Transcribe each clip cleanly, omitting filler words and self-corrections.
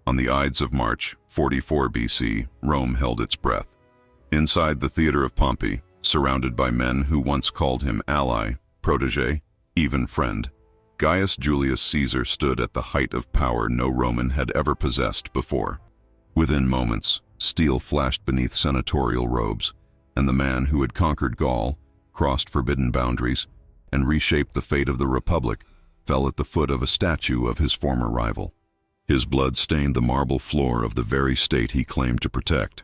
On the Ides of March, 44 BC, Rome held its breath. Inside the theater of Pompey, surrounded by men who once called him ally, protege, even friend, Gaius Julius Caesar stood at the height of power no Roman had ever possessed before. Within moments, steel flashed beneath senatorial robes, and the man who had conquered Gaul, crossed forbidden boundaries, and reshaped the fate of the Republic, fell at the foot of a statue of his former rival. His blood stained the marble floor of the very state he claimed to protect.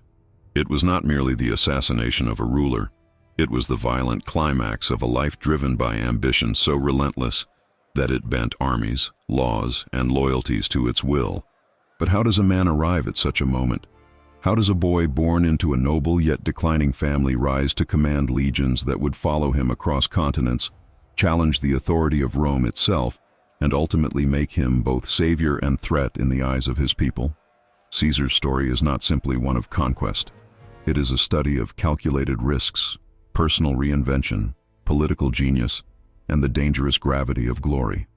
It was not merely the assassination of a ruler, it was the violent climax of a life driven by ambition so relentless that it bent armies, laws, and loyalties to its will. But how does a man arrive at such a moment? How does a boy born into a noble yet declining family rise to command legions that would follow him across continents, challenge the authority of Rome itself, and ultimately make him both savior and threat in the eyes of his people? Caesar's story is not simply one of conquest. It is a study of calculated risks, personal reinvention, political genius, and the dangerous gravity of glory.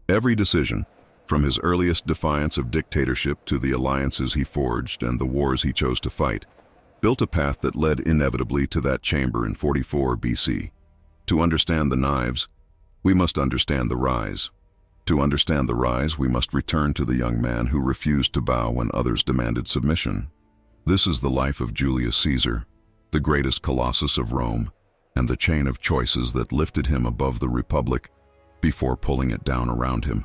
Every decision, from his earliest defiance of dictatorship to the alliances he forged and the wars he chose to fight, built a path that led inevitably to that chamber in 44 BC. To understand the knives, we must understand the rise. To understand the rise, we must return to the young man who refused to bow when others demanded submission. This is the life of Julius Caesar, the greatest Colossus of Rome, and the chain of choices that lifted him above the Republic before pulling it down around him.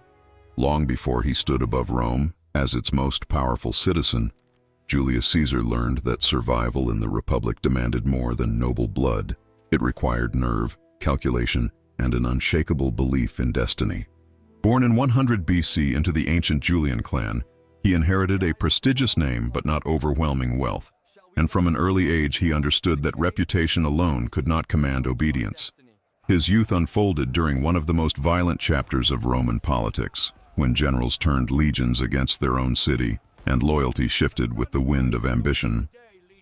Long before he stood above Rome, as its most powerful citizen, Julius Caesar learned that survival in the Republic demanded more than noble blood. It required nerve, calculation, and an unshakable belief in destiny. Born in 100 BC into the ancient Julian clan, he inherited a prestigious name but not overwhelming wealth, and from an early age he understood that reputation alone could not command obedience. His youth unfolded during one of the most violent chapters of Roman politics, when generals turned legions against their own city, and loyalty shifted with the wind of ambition.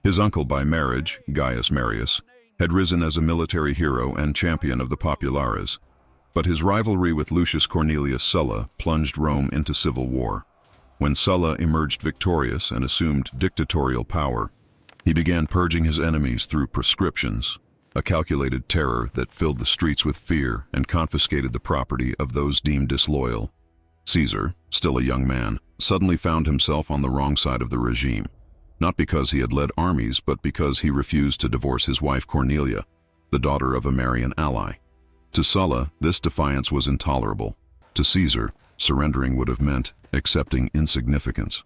His uncle by marriage, Gaius Marius, had risen as a military hero and champion of the populares, but his rivalry with Lucius Cornelius Sulla plunged Rome into civil war. When Sulla emerged victorious and assumed dictatorial power, he began purging his enemies through proscriptions, a calculated terror that filled the streets with fear and confiscated the property of those deemed disloyal. Caesar, still a young man, suddenly found himself on the wrong side of the regime, not because he had led armies, but because he refused to divorce his wife Cornelia, the daughter of a Marian ally. To Sulla, this defiance was intolerable. To Caesar, surrendering would have meant accepting insignificance.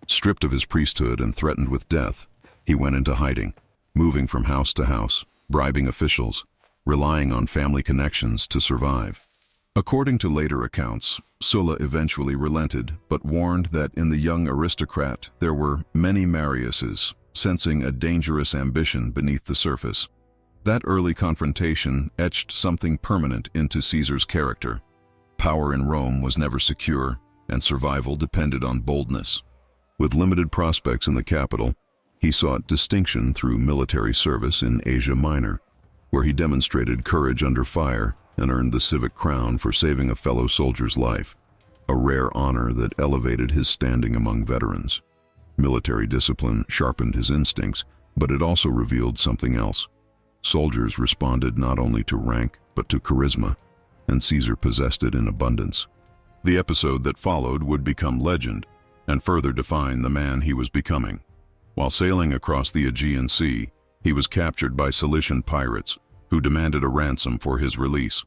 Stripped of his priesthood and threatened with death, he went into hiding, moving from house to house, bribing officials, relying on family connections to survive. According to later accounts, Sulla eventually relented, but warned that in the young aristocrat there were many Mariuses, sensing a dangerous ambition beneath the surface. That early confrontation etched something permanent into Caesar's character. Power in Rome was never secure, and survival depended on boldness. With limited prospects in the capital, he sought distinction through military service in Asia Minor, where he demonstrated courage under fire and earned the civic crown for saving a fellow soldier's life, a rare honor that elevated his standing among veterans. Military discipline sharpened his instincts, but it also revealed something else. Soldiers responded not only to rank, but to charisma, and Caesar possessed it in abundance. The episode that followed would become legend, and further define the man he was becoming. While sailing across the Aegean Sea, he was captured by Cilician pirates, who demanded a ransom for his release.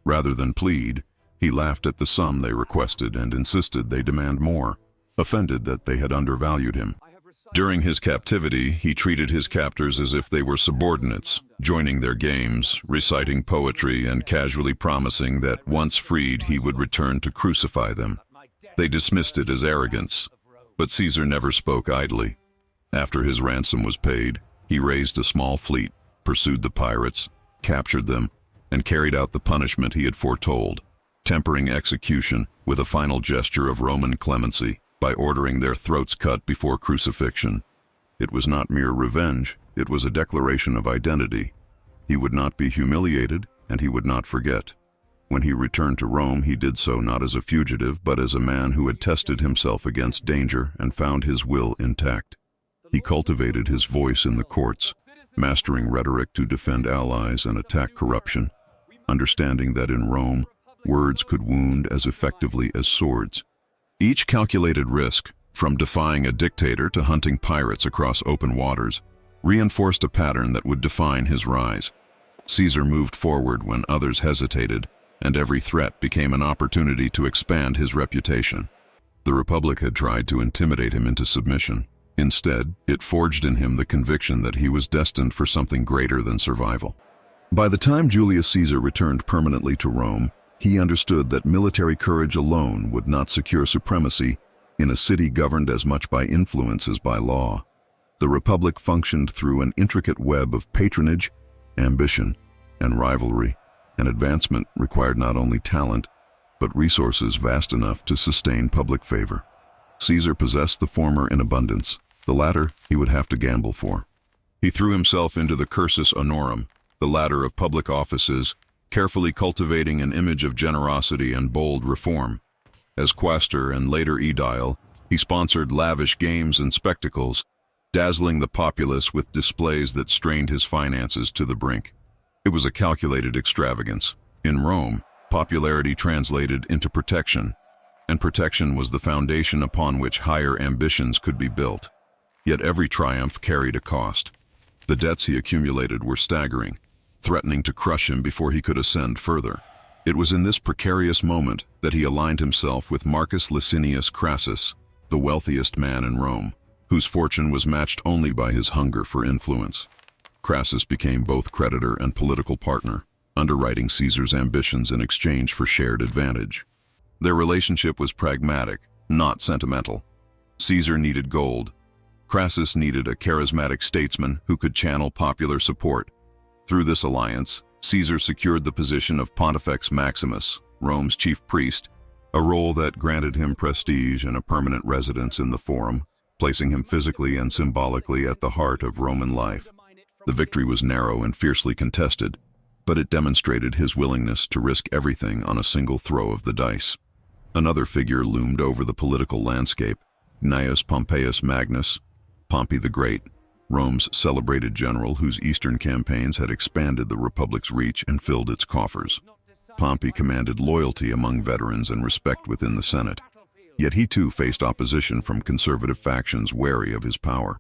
Rather than plead, he laughed at the sum they requested and insisted they demand more, offended that they had undervalued him. During his captivity, he treated his captors as if they were subordinates, joining their games, reciting poetry, and casually promising that once freed he would return to crucify them. They dismissed it as arrogance, but Caesar never spoke idly. After his ransom was paid, he raised a small fleet, pursued the pirates, captured them, and carried out the punishment he had foretold, tempering execution with a final gesture of Roman clemency by ordering their throats cut before crucifixion. It was not mere revenge, it was a declaration of identity. He would not be humiliated, and he would not forget. When he returned to Rome, he did so not as a fugitive, but as a man who had tested himself against danger and found his will intact. He cultivated his voice in the courts, mastering rhetoric to defend allies and attack corruption, understanding that in Rome, words could wound as effectively as swords. Each calculated risk, from defying a dictator to hunting pirates across open waters, reinforced a pattern that would define his rise. Caesar moved forward when others hesitated, and every threat became an opportunity to expand his reputation. The Republic had tried to intimidate him into submission. Instead, it forged in him the conviction that he was destined for something greater than survival. By the time Julius Caesar returned permanently to Rome, he understood that military courage alone would not secure supremacy in a city governed as much by influence as by law. The Republic functioned through an intricate web of patronage, ambition, and rivalry. And advancement required not only talent, but resources vast enough to sustain public favor. Caesar possessed the former in abundance. The latter he would have to gamble for. He threw himself into the cursus honorum, the ladder of public offices, carefully cultivating an image of generosity and bold reform. As quaestor and later aedile, he sponsored lavish games and spectacles, dazzling the populace with displays that strained his finances to the brink. It was a calculated extravagance. In Rome, popularity translated into protection, and protection was the foundation upon which higher ambitions could be built. Yet every triumph carried a cost. The debts he accumulated were staggering, threatening to crush him before he could ascend further. It was in this precarious moment that he aligned himself with Marcus Licinius Crassus, the wealthiest man in Rome, whose fortune was matched only by his hunger for influence. Crassus became both creditor and political partner, underwriting Caesar's ambitions in exchange for shared advantage. Their relationship was pragmatic, not sentimental. Caesar needed gold. Crassus needed a charismatic statesman who could channel popular support. Through this alliance, Caesar secured the position of Pontifex Maximus, Rome's chief priest, a role that granted him prestige and a permanent residence in the Forum, placing him physically and symbolically at the heart of Roman life. The victory was narrow and fiercely contested, but it demonstrated his willingness to risk everything on a single throw of the dice. Another figure loomed over the political landscape, Gnaeus Pompeius Magnus, Pompey the Great, Rome's celebrated general whose eastern campaigns had expanded the Republic's reach and filled its coffers. Pompey commanded loyalty among veterans and respect within the Senate, yet he too faced opposition from conservative factions wary of his power.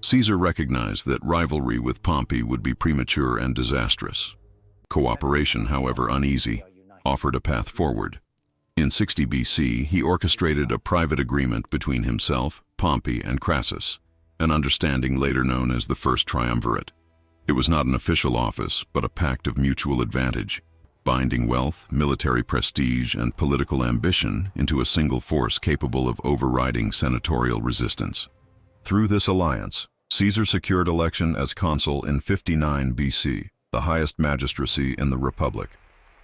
Caesar recognized that rivalry with Pompey would be premature and disastrous. Cooperation, however uneasy, offered a path forward. In 60 BC, he orchestrated a private agreement between himself, Pompey, and Crassus, an understanding later known as the First Triumvirate. It was not an official office, but a pact of mutual advantage, binding wealth, military prestige, and political ambition into a single force capable of overriding senatorial resistance. Through this alliance, Caesar secured election as consul in 59 BC, the highest magistracy in the Republic.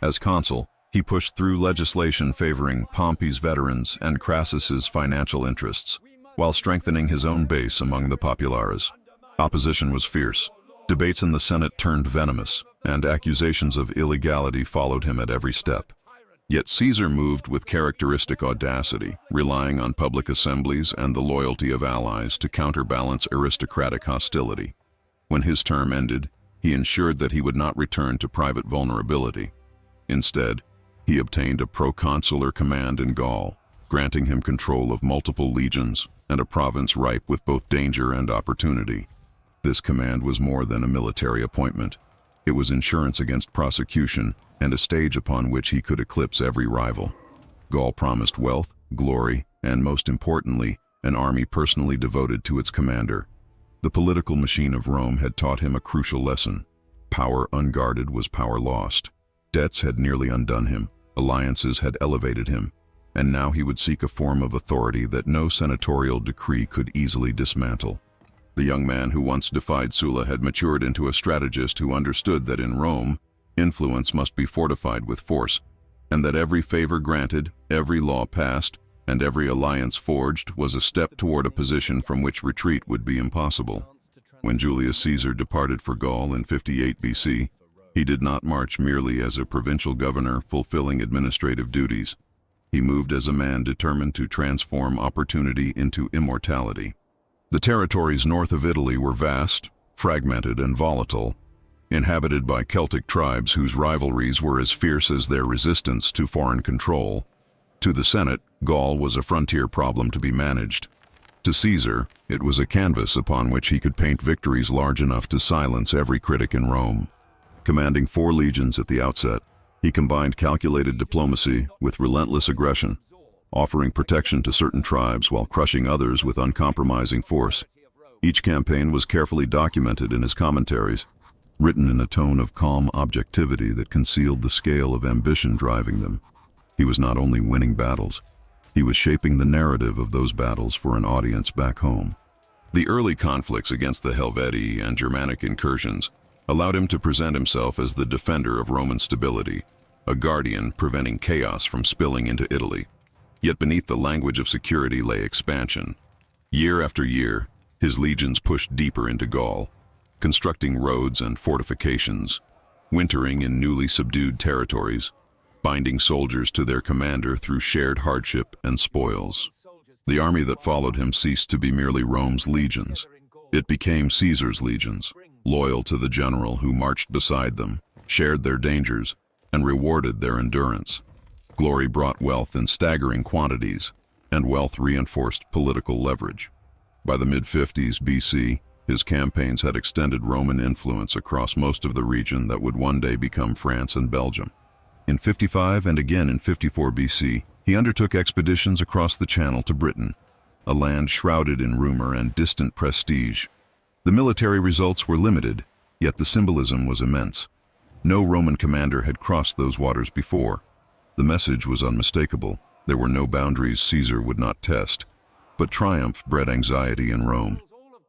As consul, he pushed through legislation favoring Pompey's veterans and Crassus's financial interests, while strengthening his own base among the populares. Opposition was fierce. Debates in the Senate turned venomous, and accusations of illegality followed him at every step. Yet Caesar moved with characteristic audacity, relying on public assemblies and the loyalty of allies to counterbalance aristocratic hostility. When his term ended, he ensured that he would not return to private vulnerability. Instead, he obtained a proconsular command in Gaul, granting him control of multiple legions and a province ripe with both danger and opportunity. This command was more than a military appointment. It was insurance against prosecution and a stage upon which he could eclipse every rival. Gaul promised wealth, glory, and most importantly, an army personally devoted to its commander. The political machine of Rome had taught him a crucial lesson. Power unguarded was power lost. Debts had nearly undone him, alliances had elevated him, and now he would seek a form of authority that no senatorial decree could easily dismantle. The young man who once defied Sulla had matured into a strategist who understood that in Rome, influence must be fortified with force, and that every favor granted, every law passed, and every alliance forged was a step toward a position from which retreat would be impossible. When Julius Caesar departed for Gaul in 58 BC, He did not march merely as a provincial governor fulfilling administrative duties. He moved as a man determined to transform opportunity into immortality. The territories north of Italy were vast, fragmented, and volatile, inhabited by Celtic tribes whose rivalries were as fierce as their resistance to foreign control. To the Senate, Gaul was a frontier problem to be managed. To Caesar, it was a canvas upon which he could paint victories large enough to silence every critic in Rome. Commanding 4 legions at the outset, he combined calculated diplomacy with relentless aggression, offering protection to certain tribes while crushing others with uncompromising force. Each campaign was carefully documented in his commentaries, written in a tone of calm objectivity that concealed the scale of ambition driving them. He was not only winning battles, he was shaping the narrative of those battles for an audience back home. The early conflicts against the Helvetii and Germanic incursions allowed him to present himself as the defender of Roman stability, a guardian preventing chaos from spilling into Italy. Yet beneath the language of security lay expansion. Year after year, his legions pushed deeper into Gaul, constructing roads and fortifications, wintering in newly subdued territories, binding soldiers to their commander through shared hardship and spoils. The army that followed him ceased to be merely Rome's legions. It became Caesar's legions, loyal to the general who marched beside them, shared their dangers, and rewarded their endurance. Glory brought wealth in staggering quantities, and wealth reinforced political leverage. By the mid-50s BC, his campaigns had extended Roman influence across most of the region that would one day become France and Belgium. In 55 and again in 54 BC, he undertook expeditions across the Channel to Britain, a land shrouded in rumor and distant prestige. The military results were limited, yet the symbolism was immense. No Roman commander had crossed those waters before. The message was unmistakable. There were no boundaries Caesar would not test. But triumph bred anxiety in Rome.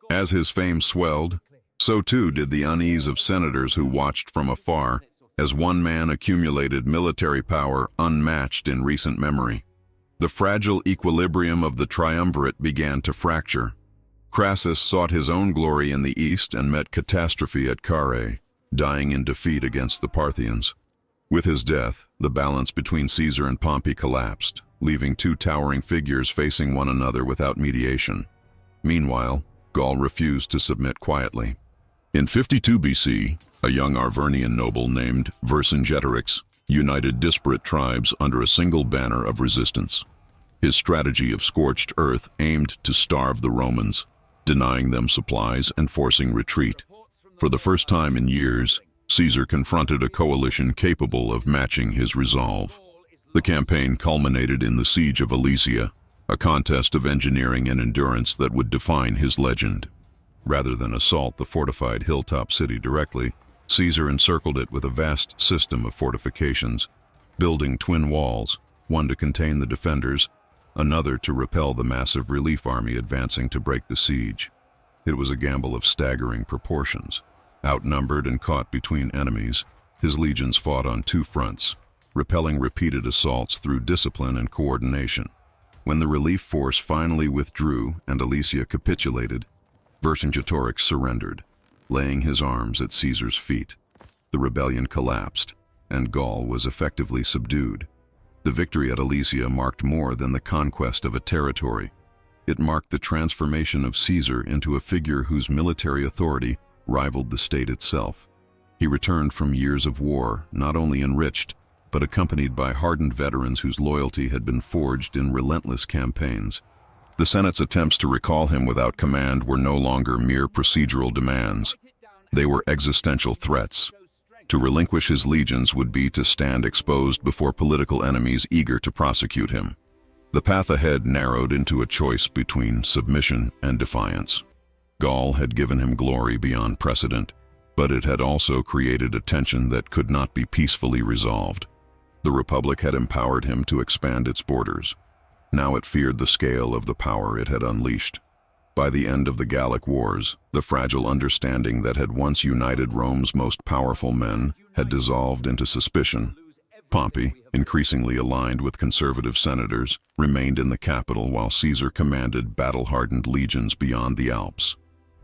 As his fame swelled, so too did the unease of senators who watched from afar as one man accumulated military power unmatched in recent memory. The fragile equilibrium of the triumvirate began to fracture. Crassus sought his own glory in the east and met catastrophe at Carrhae, dying in defeat against the Parthians. With his death, the balance between Caesar and Pompey collapsed, leaving 2 towering figures facing one another without mediation. Meanwhile, Gaul refused to submit quietly. In 52 BC, a young Arvernian noble named Vercingetorix united disparate tribes under a single banner of resistance. His strategy of scorched earth aimed to starve the Romans, denying them supplies and forcing retreat. For the first time in years, Caesar confronted a coalition capable of matching his resolve. The campaign culminated in the siege of Alesia, a contest of engineering and endurance that would define his legend. Rather than assault the fortified hilltop city directly, Caesar encircled it with a vast system of fortifications, building twin walls, one to contain the defenders, another to repel the massive relief army advancing to break the siege. It was a gamble of staggering proportions. Outnumbered and caught between enemies, his legions fought on 2 fronts, repelling repeated assaults through discipline and coordination. When the relief force finally withdrew and Alesia capitulated, Vercingetorix surrendered, laying his arms at Caesar's feet. The rebellion collapsed, and Gaul was effectively subdued. The victory at Alesia marked more than the conquest of a territory. It marked the transformation of Caesar into a figure whose military authority rivaled the state itself. He returned from years of war, not only enriched, but accompanied by hardened veterans whose loyalty had been forged in relentless campaigns. The Senate's attempts to recall him without command were no longer mere procedural demands. They were existential threats. To relinquish his legions would be to stand exposed before political enemies eager to prosecute him. The path ahead narrowed into a choice between submission and defiance. Gaul had given him glory beyond precedent, but it had also created a tension that could not be peacefully resolved. The Republic had empowered him to expand its borders. Now it feared the scale of the power it had unleashed. By the end of the Gallic Wars, the fragile understanding that had once united Rome's most powerful men had dissolved into suspicion. Pompey, increasingly aligned with conservative senators, remained in the capital while Caesar commanded battle-hardened legions beyond the Alps.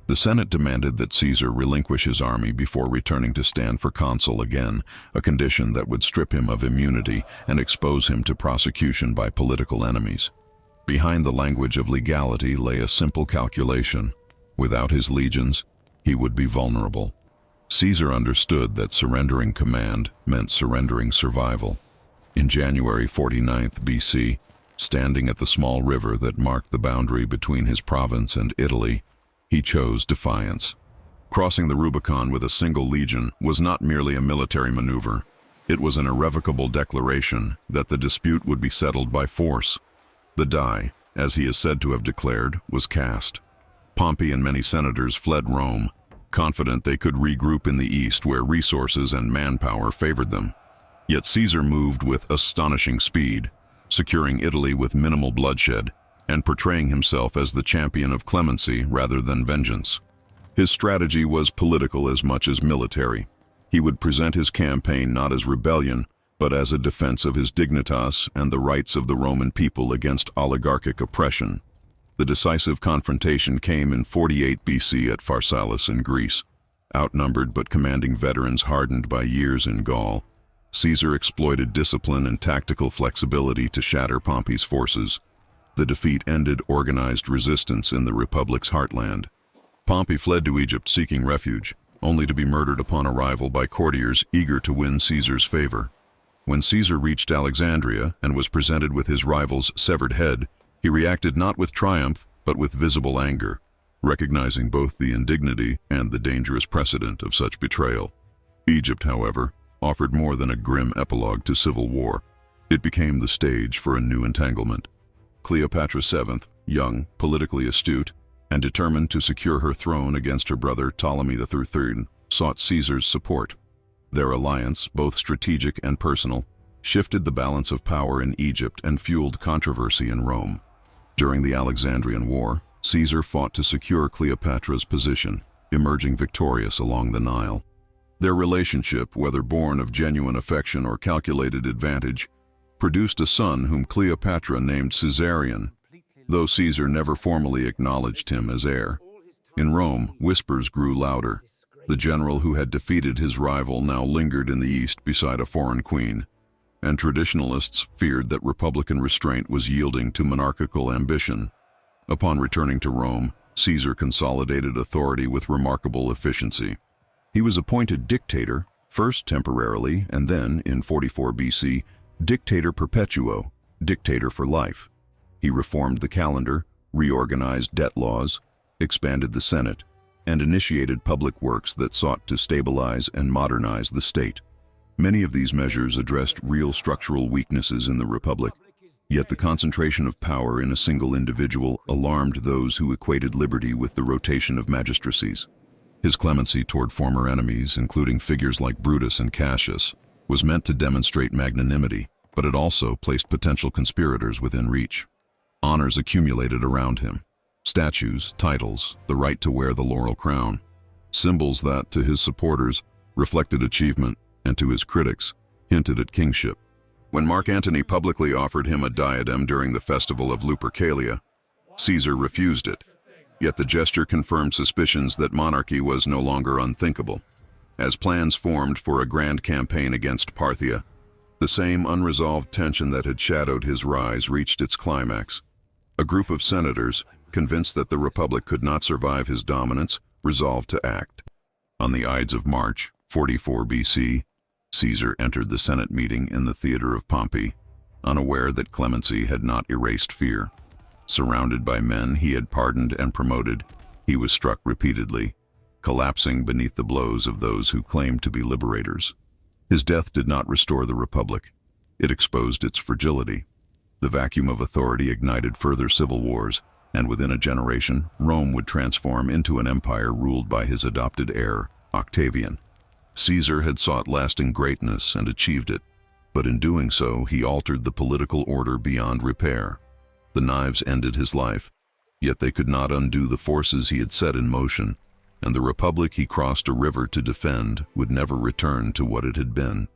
The Senate demanded that Caesar relinquish his army before returning to stand for consul again, a condition that would strip him of immunity and expose him to prosecution by political enemies. Behind the language of legality lay a simple calculation. Without his legions, he would be vulnerable. Caesar understood that surrendering command meant surrendering survival. In January 49th BC, standing at the small river that marked the boundary between his province and Italy, he chose defiance. Crossing the Rubicon with a single legion was not merely a military maneuver. It was an irrevocable declaration that the dispute would be settled by force. The die, as he is said to have declared, was cast. Pompey and many senators fled Rome, confident they could regroup in the east where resources and manpower favored them. Yet Caesar moved with astonishing speed, securing Italy with minimal bloodshed and portraying himself as the champion of clemency rather than vengeance. His strategy was political as much as military. He would present his campaign not as rebellion, but as a defense of his dignitas and the rights of the Roman people against oligarchic oppression. The decisive confrontation came in 48 BC at Pharsalus in Greece. Outnumbered but commanding veterans hardened by years in Gaul, Caesar exploited discipline and tactical flexibility to shatter Pompey's forces. The defeat ended organized resistance in the Republic's heartland. Pompey fled to Egypt seeking refuge, only to be murdered upon arrival by courtiers eager to win Caesar's favor. When Caesar reached Alexandria and was presented with his rival's severed head, he reacted not with triumph, but with visible anger, recognizing both the indignity and the dangerous precedent of such betrayal. Egypt, however, offered more than a grim epilogue to civil war. It became the stage for a new entanglement. Cleopatra VII, young, politically astute, and determined to secure her throne against her brother Ptolemy III, sought Caesar's support. Their alliance, both strategic and personal, shifted the balance of power in Egypt and fueled controversy in Rome. During the Alexandrian War, Caesar fought to secure Cleopatra's position, emerging victorious along the Nile. Their relationship, whether born of genuine affection or calculated advantage, produced a son whom Cleopatra named Caesarion, though Caesar never formally acknowledged him as heir. In Rome, whispers grew louder. The general who had defeated his rival now lingered in the east beside a foreign queen, and traditionalists feared that republican restraint was yielding to monarchical ambition. Upon returning to Rome, Caesar consolidated authority with remarkable efficiency. He was appointed dictator, first temporarily and then, in 44 BC, dictator perpetuo, dictator for life. He reformed the calendar, reorganized debt laws, expanded the Senate, and initiated public works that sought to stabilize and modernize the state. Many of these measures addressed real structural weaknesses in the Republic, yet the concentration of power in a single individual alarmed those who equated liberty with the rotation of magistracies. His clemency toward former enemies, including figures like Brutus and Cassius, was meant to demonstrate magnanimity, but it also placed potential conspirators within reach. Honors accumulated around him. Statues, titles, the right to wear the laurel crown. Symbols that, to his supporters, reflected achievement, and to his critics, hinted at kingship. When Mark Antony publicly offered him a diadem during the festival of Lupercalia, Caesar refused it. Yet the gesture confirmed suspicions that monarchy was no longer unthinkable. As plans formed for a grand campaign against Parthia, the same unresolved tension that had shadowed his rise reached its climax. A group of senators, convinced that the Republic could not survive his dominance, resolved to act. On the Ides of March, 44 BC, Caesar entered the Senate meeting in the theater of Pompey, unaware that clemency had not erased fear. Surrounded by men he had pardoned and promoted, he was struck repeatedly, collapsing beneath the blows of those who claimed to be liberators. His death did not restore the Republic. It exposed its fragility. The vacuum of authority ignited further civil wars, and within a generation, Rome would transform into an empire ruled by his adopted heir, Octavian. Caesar had sought lasting greatness and achieved it, but in doing so, he altered the political order beyond repair. The knives ended his life, yet they could not undo the forces he had set in motion, and the Republic he crossed a river to defend would never return to what it had been.